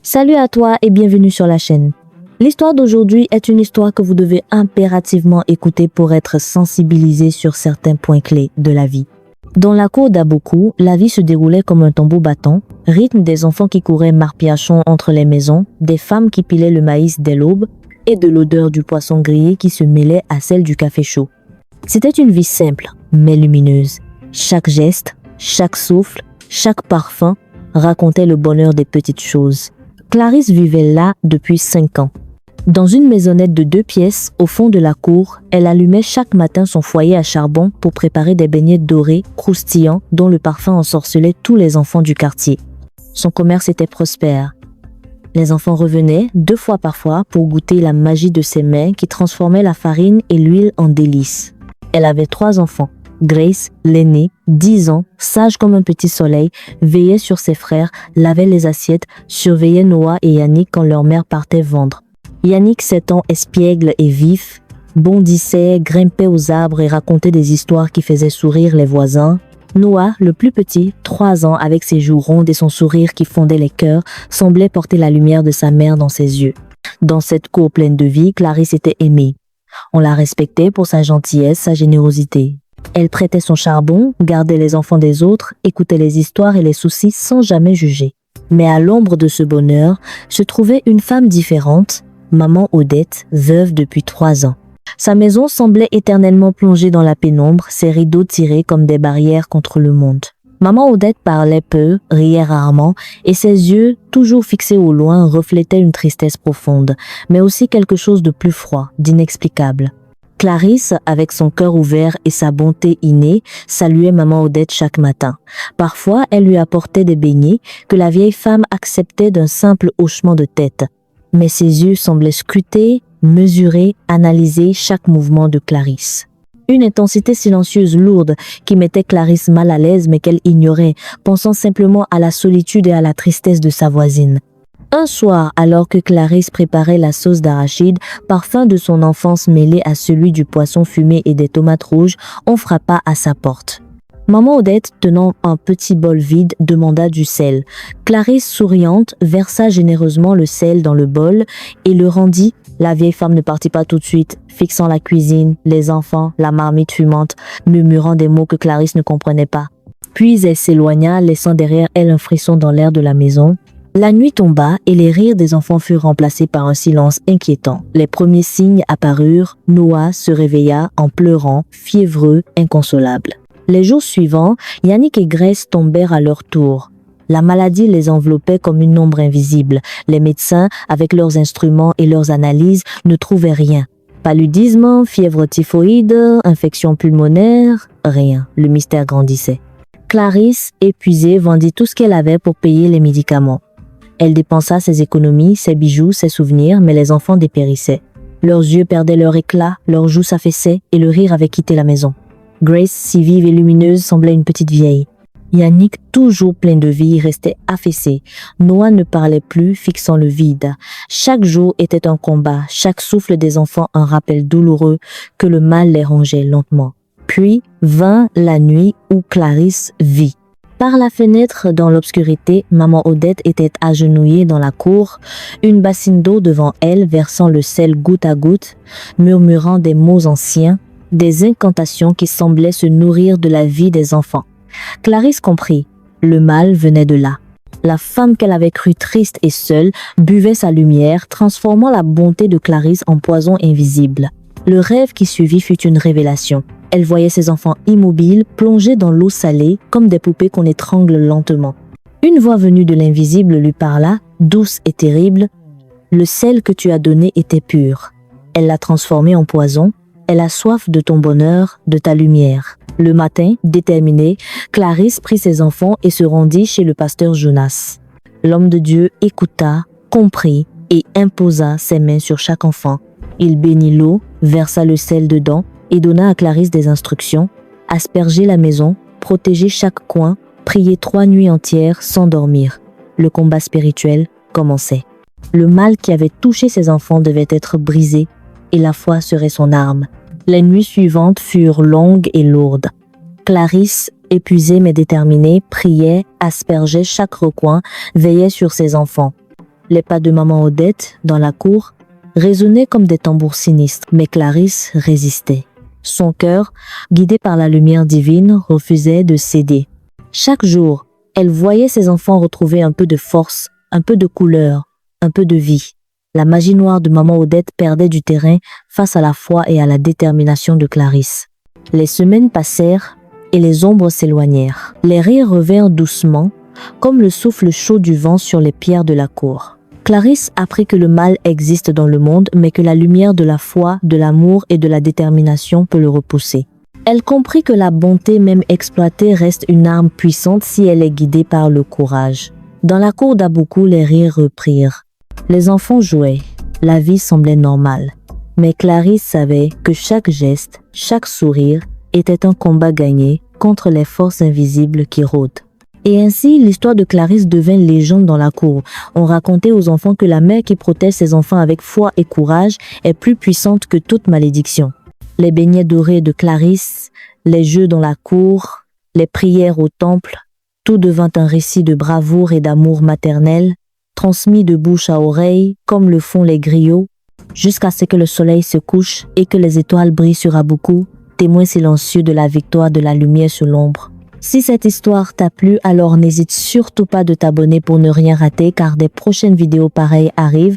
Salut à toi et bienvenue sur la chaîne. L'histoire d'aujourd'hui est une histoire que vous devez impérativement écouter pour être sensibilisé sur certains points clés de la vie. Dans la cour d'Aboku, la vie se déroulait comme un tambour battant, rythme des enfants qui couraient marpiachon entre les maisons, des femmes qui pilaient le maïs dès l'aube et de l'odeur du poisson grillé qui se mêlait à celle du café chaud. C'était une vie simple, mais lumineuse. Chaque geste, chaque souffle, chaque parfum racontait le bonheur des petites choses. Clarisse vivait là depuis 5 ans. Dans une maisonnette de 2 pièces, au fond de la cour, elle allumait chaque matin son foyer à charbon pour préparer des beignets dorés, croustillants, dont le parfum ensorcelait tous les enfants du quartier. Son commerce était prospère. Les enfants revenaient 2 fois parfois pour goûter la magie de ses mains qui transformaient la farine et l'huile en délices. Elle avait 3 enfants. Grace, l'aînée, 10 ans, sage comme un petit soleil, veillait sur ses frères, lavait les assiettes, surveillait Noah et Yannick quand leur mère partait vendre. Yannick, 7 ans, espiègle et vif, bondissait, grimpait aux arbres et racontait des histoires qui faisaient sourire les voisins. Noah, le plus petit, 3 ans, avec ses joues rondes et son sourire qui fondait les cœurs, semblait porter la lumière de sa mère dans ses yeux. Dans cette cour pleine de vie, Clarisse était aimée. On la respectait pour sa gentillesse, sa générosité. Elle prêtait son charbon, gardait les enfants des autres, écoutait les histoires et les soucis sans jamais juger. Mais à l'ombre de ce bonheur se trouvait une femme différente, maman Odette, veuve depuis 3 ans. Sa maison semblait éternellement plongée dans la pénombre, ses rideaux tirés comme des barrières contre le monde. Maman Odette parlait peu, riait rarement, et ses yeux, toujours fixés au loin, reflétaient une tristesse profonde, mais aussi quelque chose de plus froid, d'inexplicable. Clarisse, avec son cœur ouvert et sa bonté innée, saluait maman Odette chaque matin. Parfois, elle lui apportait des beignets que la vieille femme acceptait d'un simple hochement de tête. Mais ses yeux semblaient scruter, mesurer, analyser chaque mouvement de Clarisse. Une intensité silencieuse lourde qui mettait Clarisse mal à l'aise mais qu'elle ignorait, pensant simplement à la solitude et à la tristesse de sa voisine. Un soir, alors que Clarisse préparait la sauce d'arachide, parfum de son enfance mêlé à celui du poisson fumé et des tomates rouges, on frappa à sa porte. Maman Odette, tenant un petit bol vide, demanda du sel. Clarisse, souriante, versa généreusement le sel dans le bol et le rendit. La vieille femme ne partit pas tout de suite, fixant la cuisine, les enfants, la marmite fumante, murmurant des mots que Clarisse ne comprenait pas. Puis elle s'éloigna, laissant derrière elle un frisson dans l'air de la maison. La nuit tomba et les rires des enfants furent remplacés par un silence inquiétant. Les premiers signes apparurent, Noah se réveilla en pleurant, fiévreux, inconsolable. Les jours suivants, Yannick et Grace tombèrent à leur tour. La maladie les enveloppait comme une ombre invisible. Les médecins, avec leurs instruments et leurs analyses, ne trouvaient rien. Paludisme, fièvre typhoïde, infection pulmonaire, rien. Le mystère grandissait. Clarisse, épuisée, vendit tout ce qu'elle avait pour payer les médicaments. Elle dépensa ses économies, ses bijoux, ses souvenirs, mais les enfants dépérissaient. Leurs yeux perdaient leur éclat, leurs joues s'affaissaient et le rire avait quitté la maison. Grace, si vive et lumineuse, semblait une petite vieille. Yannick, toujours plein de vie, restait affaissé. Noah ne parlait plus, fixant le vide. Chaque jour était un combat, chaque souffle des enfants un rappel douloureux que le mal les rongeait lentement. Puis vint la nuit où Clarisse vit. Par la fenêtre, dans l'obscurité, maman Odette était agenouillée dans la cour, une bassine d'eau devant elle, versant le sel goutte à goutte, murmurant des mots anciens, des incantations qui semblaient se nourrir de la vie des enfants. Clarisse comprit, le mal venait de là. La femme qu'elle avait crue triste et seule buvait sa lumière, transformant la bonté de Clarisse en poison invisible. Le rêve qui suivit fut une révélation. Elle voyait ses enfants immobiles, plongés dans l'eau salée, comme des poupées qu'on étrangle lentement. Une voix venue de l'invisible lui parla, douce et terrible. Le sel que tu as donné était pur. Elle l'a transformé en poison. Elle a soif de ton bonheur, de ta lumière. Le matin, déterminée, Clarisse prit ses enfants et se rendit chez le pasteur Jonas. L'homme de Dieu écouta, comprit et imposa ses mains sur chaque enfant. Il bénit l'eau, versa le sel dedans et donna à Clarisse des instructions. Asperger la maison, protéger chaque coin, prier 3 nuits entières sans dormir. Le combat spirituel commençait. Le mal qui avait touché ses enfants devait être brisé et la foi serait son arme. Les nuits suivantes furent longues et lourdes. Clarisse, épuisée mais déterminée, priait, aspergeait chaque recoin, veillait sur ses enfants. Les pas de maman Odette, dans la cour, résonnaient comme des tambours sinistres, mais Clarisse résistait. Son cœur, guidé par la lumière divine, refusait de céder. Chaque jour, elle voyait ses enfants retrouver un peu de force, un peu de couleur, un peu de vie. La magie noire de maman Odette perdait du terrain face à la foi et à la détermination de Clarisse. Les semaines passèrent et les ombres s'éloignèrent. Les rires revinrent doucement, comme le souffle chaud du vent sur les pierres de la cour. Clarisse apprit que le mal existe dans le monde, mais que la lumière de la foi, de l'amour et de la détermination peut le repousser. Elle comprit que la bonté même exploitée reste une arme puissante si elle est guidée par le courage. Dans la cour d'Aboukou, les rires reprirent. Les enfants jouaient. La vie semblait normale. Mais Clarisse savait que chaque geste, chaque sourire était un combat gagné contre les forces invisibles qui rôdent. Et ainsi, l'histoire de Clarisse devint légende dans la cour. On racontait aux enfants que la mère qui protège ses enfants avec foi et courage est plus puissante que toute malédiction. Les beignets dorés de Clarisse, les jeux dans la cour, les prières au temple, tout devint un récit de bravoure et d'amour maternel, transmis de bouche à oreille, comme le font les griots, jusqu'à ce que le soleil se couche et que les étoiles brillent sur Aboukou, témoin silencieux de la victoire de la lumière sur l'ombre. Si cette histoire t'a plu, alors n'hésite surtout pas de t'abonner pour ne rien rater, car des prochaines vidéos pareilles arrivent.